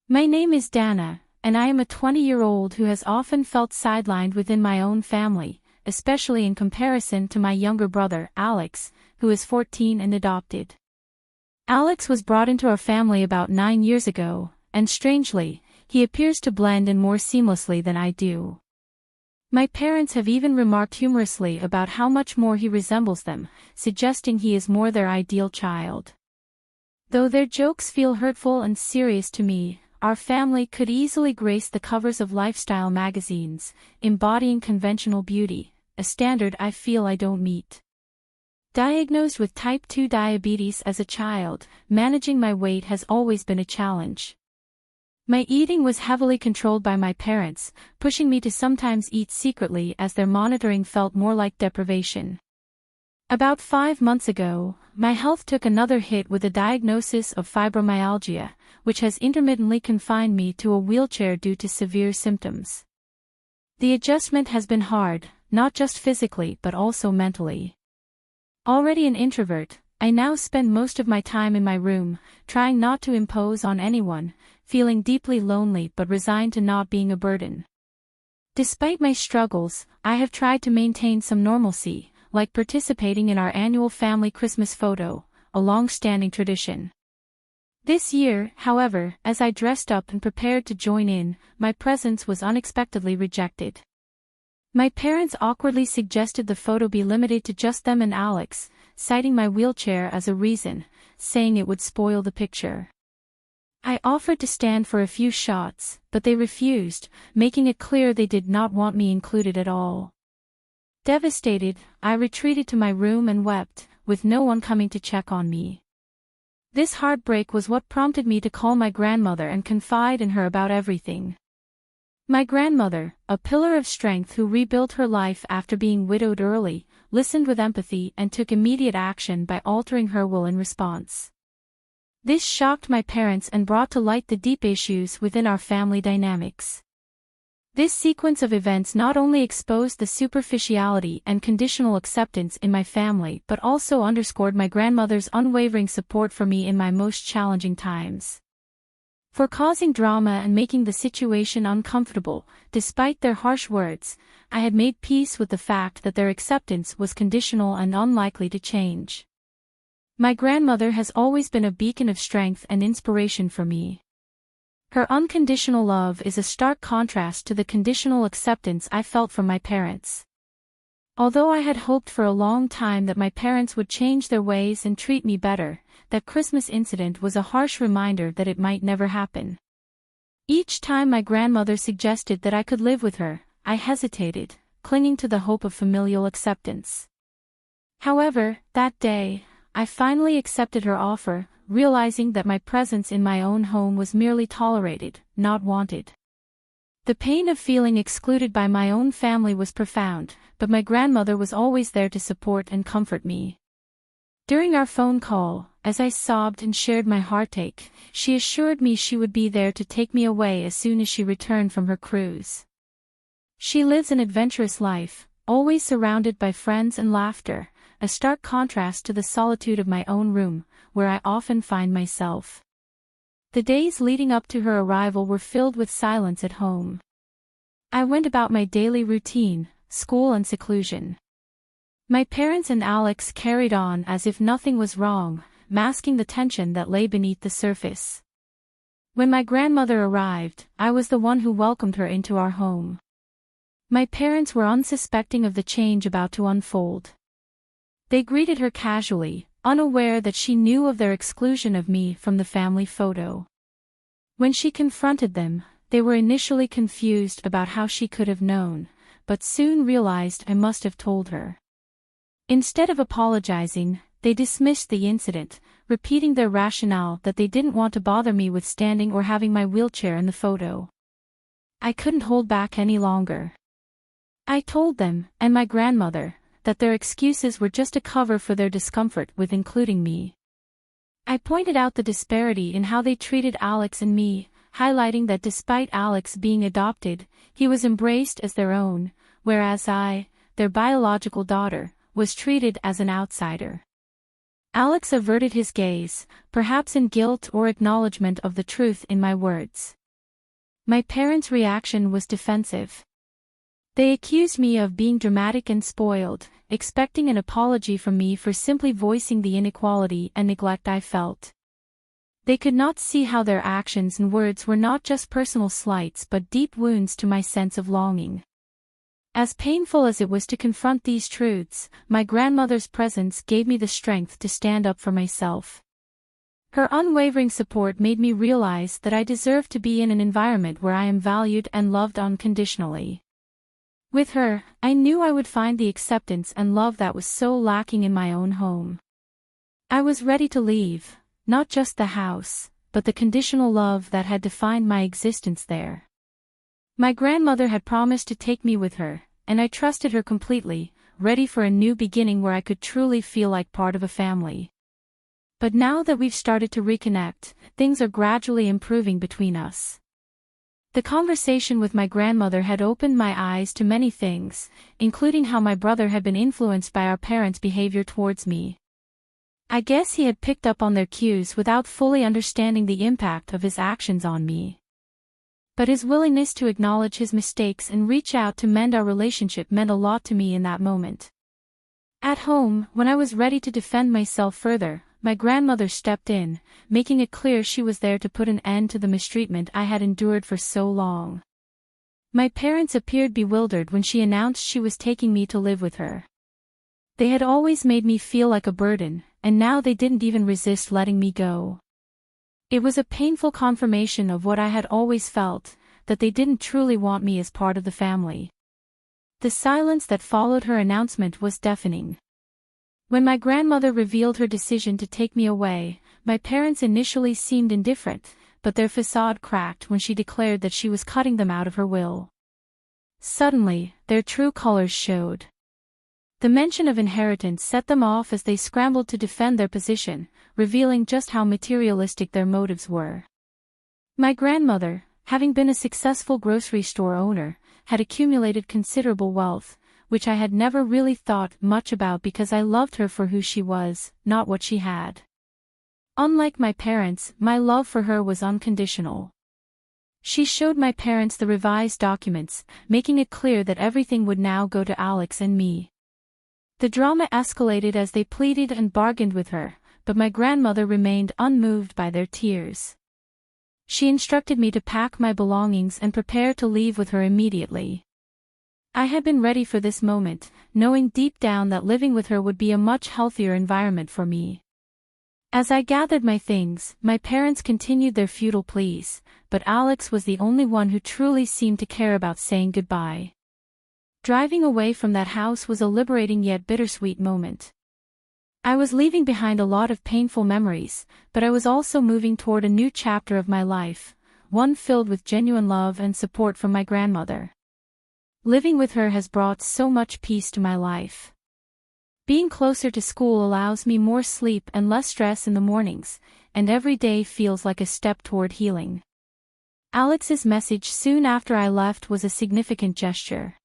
My name is Dana, and I am a 20-year-old who has often felt sidelined within my own family, especially in comparison to my younger brother, Alex, who is 14 and adopted. Alex was brought into our family about 9 years ago, and strangely, he appears to blend in more seamlessly than I do. My parents have even remarked humorously about how much more he resembles them, suggesting he is more their ideal child. Though their jokes feel hurtful and serious to me, our family could easily grace the covers of lifestyle magazines, embodying conventional beauty, a standard I feel I don't meet. Diagnosed with type 2 diabetes as a child, managing my weight has always been a challenge. My eating was heavily controlled by my parents, pushing me to sometimes eat secretly as their monitoring felt more like deprivation. About 5 months ago, my health took another hit with a diagnosis of fibromyalgia, which has intermittently confined me to a wheelchair due to severe symptoms. The adjustment has been hard, not just physically but also mentally. Already an introvert, I now spend most of my time in my room, trying not to impose on anyone, feeling deeply lonely but resigned to not being a burden. Despite my struggles, I have tried to maintain some normalcy, like participating in our annual family Christmas photo, a long-standing tradition. This year, however, as I dressed up and prepared to join in, my presence was unexpectedly rejected. My parents awkwardly suggested the photo be limited to just them and Alex, citing my wheelchair as a reason, saying it would spoil the picture. I offered to stand for a few shots, but they refused, making it clear they did not want me included at all. Devastated, I retreated to my room and wept, with no one coming to check on me. This heartbreak was what prompted me to call my grandmother and confide in her about everything. My grandmother, a pillar of strength who rebuilt her life after being widowed early, listened with empathy and took immediate action by altering her will in response. This shocked my parents and brought to light the deep issues within our family dynamics. This sequence of events not only exposed the superficiality and conditional acceptance in my family but also underscored my grandmother's unwavering support for me in my most challenging times. For causing drama and making the situation uncomfortable, despite their harsh words, I had made peace with the fact that their acceptance was conditional and unlikely to change. My grandmother has always been a beacon of strength and inspiration for me. Her unconditional love is a stark contrast to the conditional acceptance I felt from my parents. Although I had hoped for a long time that my parents would change their ways and treat me better, that Christmas incident was a harsh reminder that it might never happen. Each time my grandmother suggested that I could live with her, I hesitated, clinging to the hope of familial acceptance. However, that day, I finally accepted her offer, realizing that my presence in my own home was merely tolerated, not wanted. The pain of feeling excluded by my own family was profound, but my grandmother was always there to support and comfort me. During our phone call, as I sobbed and shared my heartache, she assured me she would be there to take me away as soon as she returned from her cruise. She lives an adventurous life, always surrounded by friends and laughter, a stark contrast to the solitude of my own room, where I often find myself. The days leading up to her arrival were filled with silence at home. I went about my daily routine, school and seclusion. My parents and Alex carried on as if nothing was wrong, masking the tension that lay beneath the surface. When my grandmother arrived, I was the one who welcomed her into our home. My parents were unsuspecting of the change about to unfold. They greeted her casually, unaware that she knew of their exclusion of me from the family photo. When she confronted them, they were initially confused about how she could have known, but soon realized I must have told her. Instead of apologizing, they dismissed the incident, repeating their rationale that they didn't want to bother me with standing or having my wheelchair in the photo. I couldn't hold back any longer. I told them, and my grandmother, that their excuses were just a cover for their discomfort with including me. I pointed out the disparity in how they treated Alex and me, highlighting that despite Alex being adopted, he was embraced as their own, whereas I, their biological daughter, was treated as an outsider. Alex averted his gaze, perhaps in guilt or acknowledgement of the truth in my words. My parents' reaction was defensive. They accused me of being dramatic and spoiled, expecting an apology from me for simply voicing the inequality and neglect I felt. They could not see how their actions and words were not just personal slights but deep wounds to my sense of longing. As painful as it was to confront these truths, my grandmother's presence gave me the strength to stand up for myself. Her unwavering support made me realize that I deserved to be in an environment where I am valued and loved unconditionally. With her, I knew I would find the acceptance and love that was so lacking in my own home. I was ready to leave, not just the house, but the conditional love that had defined my existence there. My grandmother had promised to take me with her, and I trusted her completely, ready for a new beginning where I could truly feel like part of a family. But now that we've started to reconnect, things are gradually improving between us. The conversation with my grandmother had opened my eyes to many things, including how my brother had been influenced by our parents' behavior towards me. I guess he had picked up on their cues without fully understanding the impact of his actions on me. But his willingness to acknowledge his mistakes and reach out to mend our relationship meant a lot to me in that moment. At home, when I was ready to defend myself further, my grandmother stepped in, making it clear she was there to put an end to the mistreatment I had endured for so long. My parents appeared bewildered when she announced she was taking me to live with her. They had always made me feel like a burden, and now they didn't even resist letting me go. It was a painful confirmation of what I had always felt, that they didn't truly want me as part of the family. The silence that followed her announcement was deafening. When my grandmother revealed her decision to take me away, my parents initially seemed indifferent, but their facade cracked when she declared that she was cutting them out of her will. Suddenly, their true colors showed. The mention of inheritance set them off as they scrambled to defend their position, revealing just how materialistic their motives were. My grandmother, having been a successful grocery store owner, had accumulated considerable wealth, which I had never really thought much about because I loved her for who she was, not what she had. Unlike my parents, my love for her was unconditional. She showed my parents the revised documents, making it clear that everything would now go to Alex and me. The drama escalated as they pleaded and bargained with her, but my grandmother remained unmoved by their tears. She instructed me to pack my belongings and prepare to leave with her immediately. I had been ready for this moment, knowing deep down that living with her would be a much healthier environment for me. As I gathered my things, my parents continued their futile pleas, but Alex was the only one who truly seemed to care about saying goodbye. Driving away from that house was a liberating yet bittersweet moment. I was leaving behind a lot of painful memories, but I was also moving toward a new chapter of my life, one filled with genuine love and support from my grandmother. Living with her has brought so much peace to my life. Being closer to school allows me more sleep and less stress in the mornings, and every day feels like a step toward healing. Alex's message soon after I left was a significant gesture.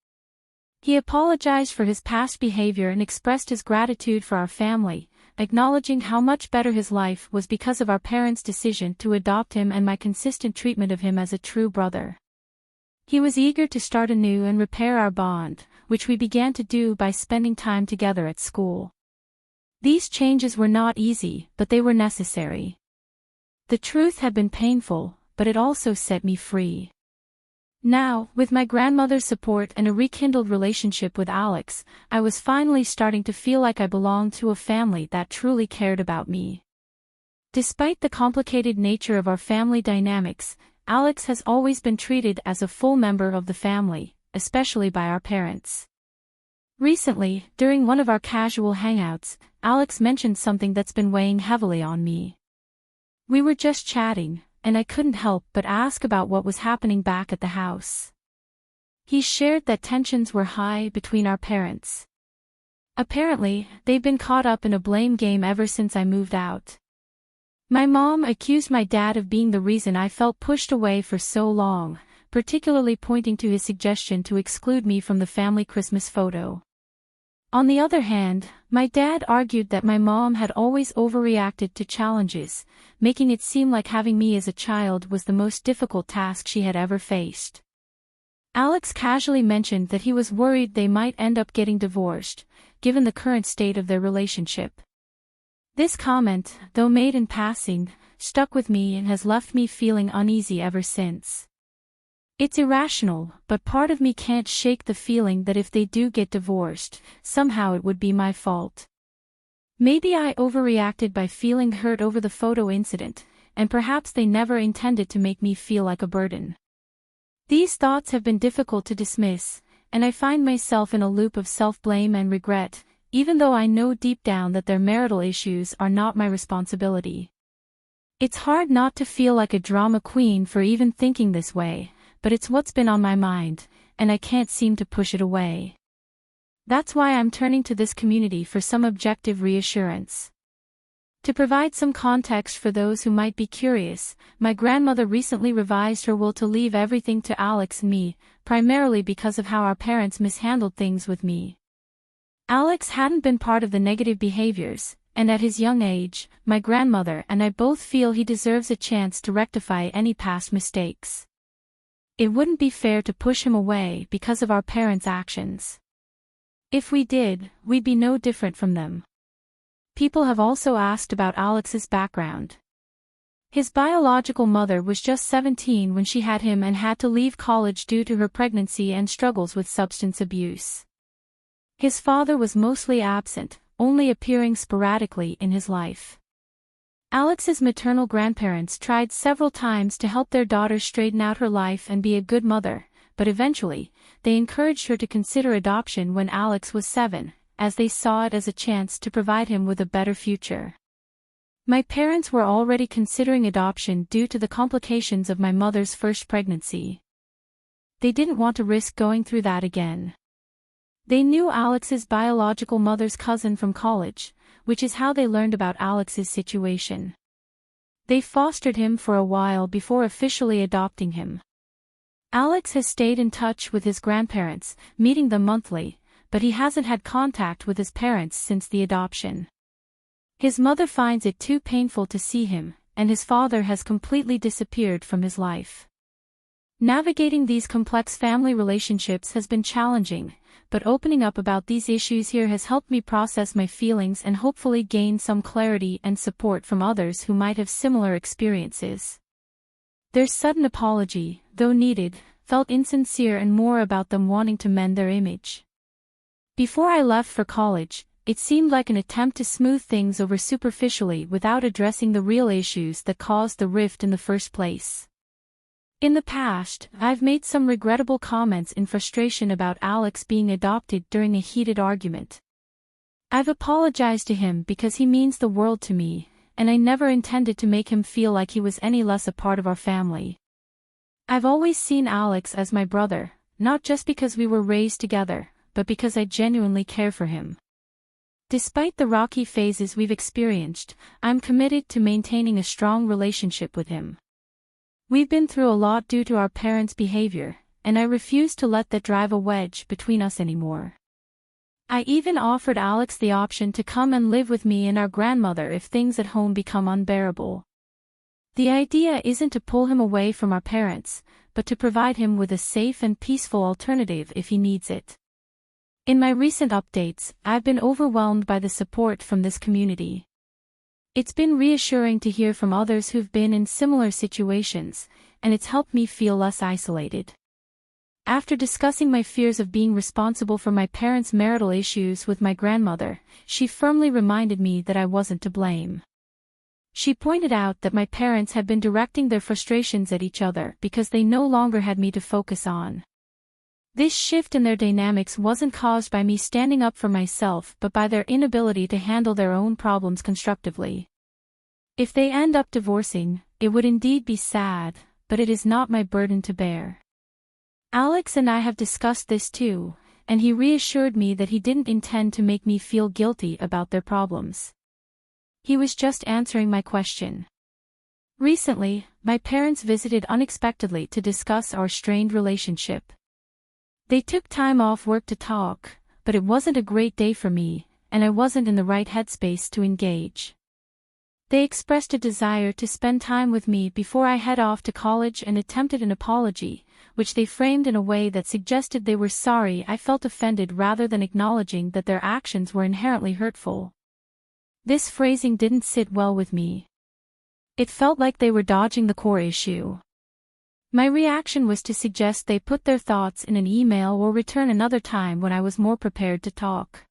He apologized for his past behavior and expressed his gratitude for our family, acknowledging how much better his life was because of our parents' decision to adopt him and my consistent treatment of him as a true brother. He was eager to start anew and repair our bond, which we began to do by spending time together at school. These changes were not easy, but they were necessary. The truth had been painful, but it also set me free. Now, with my grandmother's support and a rekindled relationship with Alex, I was finally starting to feel like I belonged to a family that truly cared about me. Despite the complicated nature of our family dynamics, Alex has always been treated as a full member of the family, especially by our parents. Recently, during one of our casual hangouts, Alex mentioned something that's been weighing heavily on me. We were just chatting, and I couldn't help but ask about what was happening back at the house. He shared that tensions were high between our parents. Apparently, they've been caught up in a blame game ever since I moved out. My mom accused my dad of being the reason I felt pushed away for so long, particularly pointing to his suggestion to exclude me from the family Christmas photo. On the other hand, my dad argued that my mom had always overreacted to challenges, making it seem like having me as a child was the most difficult task she had ever faced. Alex casually mentioned that he was worried they might end up getting divorced, given the current state of their relationship. This comment, though made in passing, stuck with me and has left me feeling uneasy ever since. It's irrational, but part of me can't shake the feeling that if they do get divorced, somehow it would be my fault. Maybe I overreacted by feeling hurt over the photo incident, and perhaps they never intended to make me feel like a burden. These thoughts have been difficult to dismiss, and I find myself in a loop of self-blame and regret, even though I know deep down that their marital issues are not my responsibility. It's hard not to feel like a drama queen for even thinking this way, but it's what's been on my mind, and I can't seem to push it away. That's why I'm turning to this community for some objective reassurance. To provide some context for those who might be curious, my grandmother recently revised her will to leave everything to Alex and me, primarily because of how our parents mishandled things with me. Alex hadn't been part of the negative behaviors, and at his young age, my grandmother and I both feel he deserves a chance to rectify any past mistakes. It wouldn't be fair to push him away because of our parents' actions. If we did, we'd be no different from them. People have also asked about Alex's background. His biological mother was just 17 when she had him and had to leave college due to her pregnancy and struggles with substance abuse. His father was mostly absent, only appearing sporadically in his life. Alex's maternal grandparents tried several times to help their daughter straighten out her life and be a good mother, but eventually, they encouraged her to consider adoption when Alex was 7, as they saw it as a chance to provide him with a better future. My parents were already considering adoption due to the complications of my mother's first pregnancy. They didn't want to risk going through that again. They knew Alex's biological mother's cousin from college, which is how they learned about Alex's situation. They fostered him for a while before officially adopting him. Alex has stayed in touch with his grandparents, meeting them monthly, but he hasn't had contact with his parents since the adoption. His mother finds it too painful to see him, and his father has completely disappeared from his life. Navigating these complex family relationships has been challenging, but opening up about these issues here has helped me process my feelings and hopefully gain some clarity and support from others who might have similar experiences. Their sudden apology, though needed, felt insincere and more about them wanting to mend their image. Before I left for college, it seemed like an attempt to smooth things over superficially without addressing the real issues that caused the rift in the first place. In the past, I've made some regrettable comments in frustration about Alex being adopted during a heated argument. I've apologized to him because he means the world to me, and I never intended to make him feel like he was any less a part of our family. I've always seen Alex as my brother, not just because we were raised together, but because I genuinely care for him. Despite the rocky phases we've experienced, I'm committed to maintaining a strong relationship with him. We've been through a lot due to our parents' behavior, and I refuse to let that drive a wedge between us anymore. I even offered Alex the option to come and live with me and our grandmother if things at home become unbearable. The idea isn't to pull him away from our parents, but to provide him with a safe and peaceful alternative if he needs it. In my recent updates, I've been overwhelmed by the support from this community. It's been reassuring to hear from others who've been in similar situations, and it's helped me feel less isolated. After discussing my fears of being responsible for my parents' marital issues with my grandmother, she firmly reminded me that I wasn't to blame. She pointed out that my parents had been directing their frustrations at each other because they no longer had me to focus on. This shift in their dynamics wasn't caused by me standing up for myself but by their inability to handle their own problems constructively. If they end up divorcing, it would indeed be sad, but it is not my burden to bear. Alex and I have discussed this too, and he reassured me that he didn't intend to make me feel guilty about their problems. He was just answering my question. Recently, my parents visited unexpectedly to discuss our strained relationship. They took time off work to talk, but but it wasn't a great day for me, and I wasn't in the right headspace to engage. They expressed a desire to spend time with me before I head off to college and attempted an apology, which they framed in a way that suggested they were sorry I felt offended rather than acknowledging that their actions were inherently hurtful. This phrasing didn't sit well with me. It felt like they were dodging the core issue. My reaction was to suggest they put their thoughts in an email or return another time when I was more prepared to talk.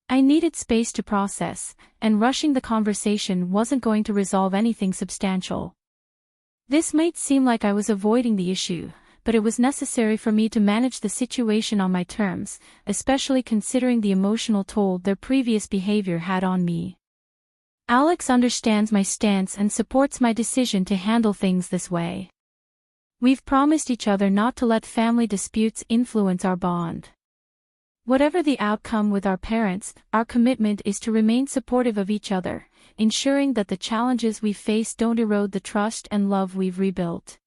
I needed space to process, and rushing the conversation wasn't going to resolve anything substantial. This might seem like I was avoiding the issue, but it was necessary for me to manage the situation on my terms, especially considering the emotional toll their previous behavior had on me. Alex understands my stance and supports my decision to handle things this way. We've promised each other not to let family disputes influence our bond. Whatever the outcome with our parents, our commitment is to remain supportive of each other, ensuring that the challenges we face don't erode the trust and love we've rebuilt.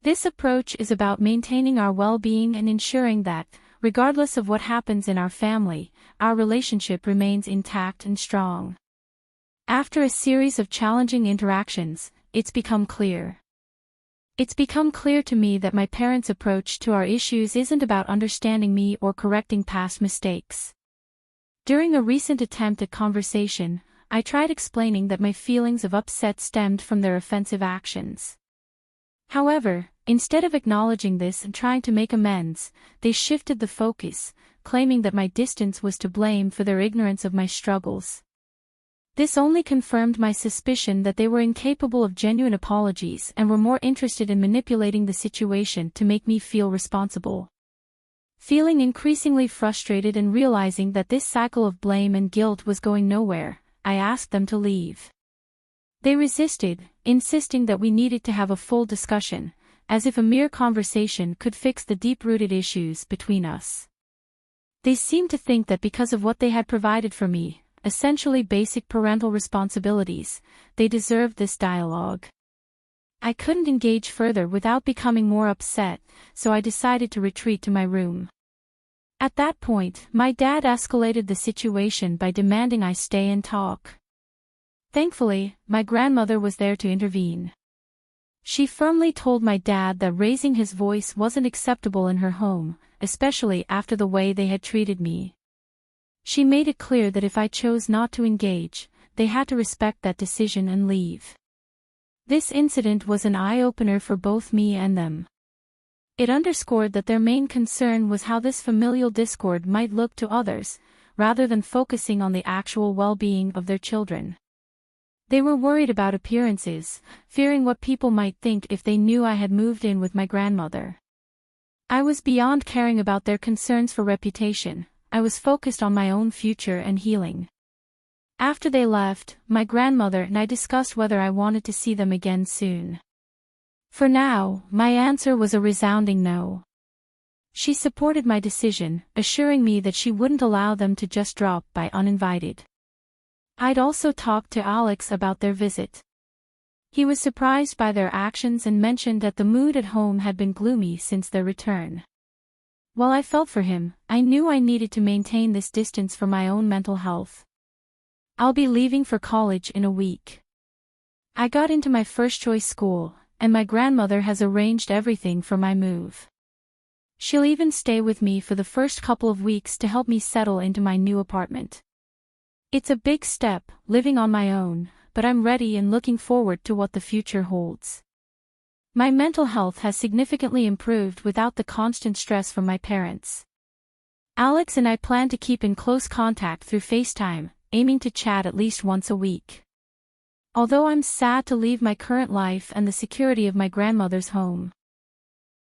This approach is about maintaining our well-being and ensuring that, regardless of what happens in our family, our relationship remains intact and strong. After a series of challenging interactions, it's become clear. It's become clear to me that my parents' approach to our issues isn't about understanding me or correcting past mistakes. During a recent attempt at conversation, I tried explaining that my feelings of upset stemmed from their offensive actions. However, instead of acknowledging this and trying to make amends, they shifted the focus, claiming that my distance was to blame for their ignorance of my struggles. This only confirmed my suspicion that they were incapable of genuine apologies and were more interested in manipulating the situation to make me feel responsible. Feeling increasingly frustrated and realizing that this cycle of blame and guilt was going nowhere, I asked them to leave. They resisted, insisting that we needed to have a full discussion, as if a mere conversation could fix the deep-rooted issues between us. They seemed to think that because of what they had provided for me, essentially basic parental responsibilities, they deserved this dialogue. I couldn't engage further without becoming more upset, so I decided to retreat to my room. At that point, my dad escalated the situation by demanding I stay and talk. Thankfully, my grandmother was there to intervene. She firmly told my dad that raising his voice wasn't acceptable in her home, especially after the way they had treated me. She made it clear that if I chose not to engage, they had to respect that decision and leave. This incident was an eye-opener for both me and them. It underscored that their main concern was how this familial discord might look to others, rather than focusing on the actual well-being of their children. They were worried about appearances, fearing what people might think if they knew I had moved in with my grandmother. I was beyond caring about their concerns for reputation. I was focused on my own future and healing. After they left, my grandmother and I discussed whether I wanted to see them again soon. For now, my answer was a resounding no. She supported my decision, assuring me that she wouldn't allow them to just drop by uninvited. I'd also talked to Alex about their visit. He was surprised by their actions and mentioned that the mood at home had been gloomy since their return. While I felt for him, I knew I needed to maintain this distance for my own mental health. I'll be leaving for college in a week. I got into my first-choice school, and my grandmother has arranged everything for my move. She'll even stay with me for the first couple of weeks to help me settle into my new apartment. It's a big step, living on my own, but I'm ready and looking forward to what the future holds. My mental health has significantly improved without the constant stress from my parents. Alex and I plan to keep in close contact through FaceTime, aiming to chat at least once a week. Although I'm sad to leave my current life and the security of my grandmother's home,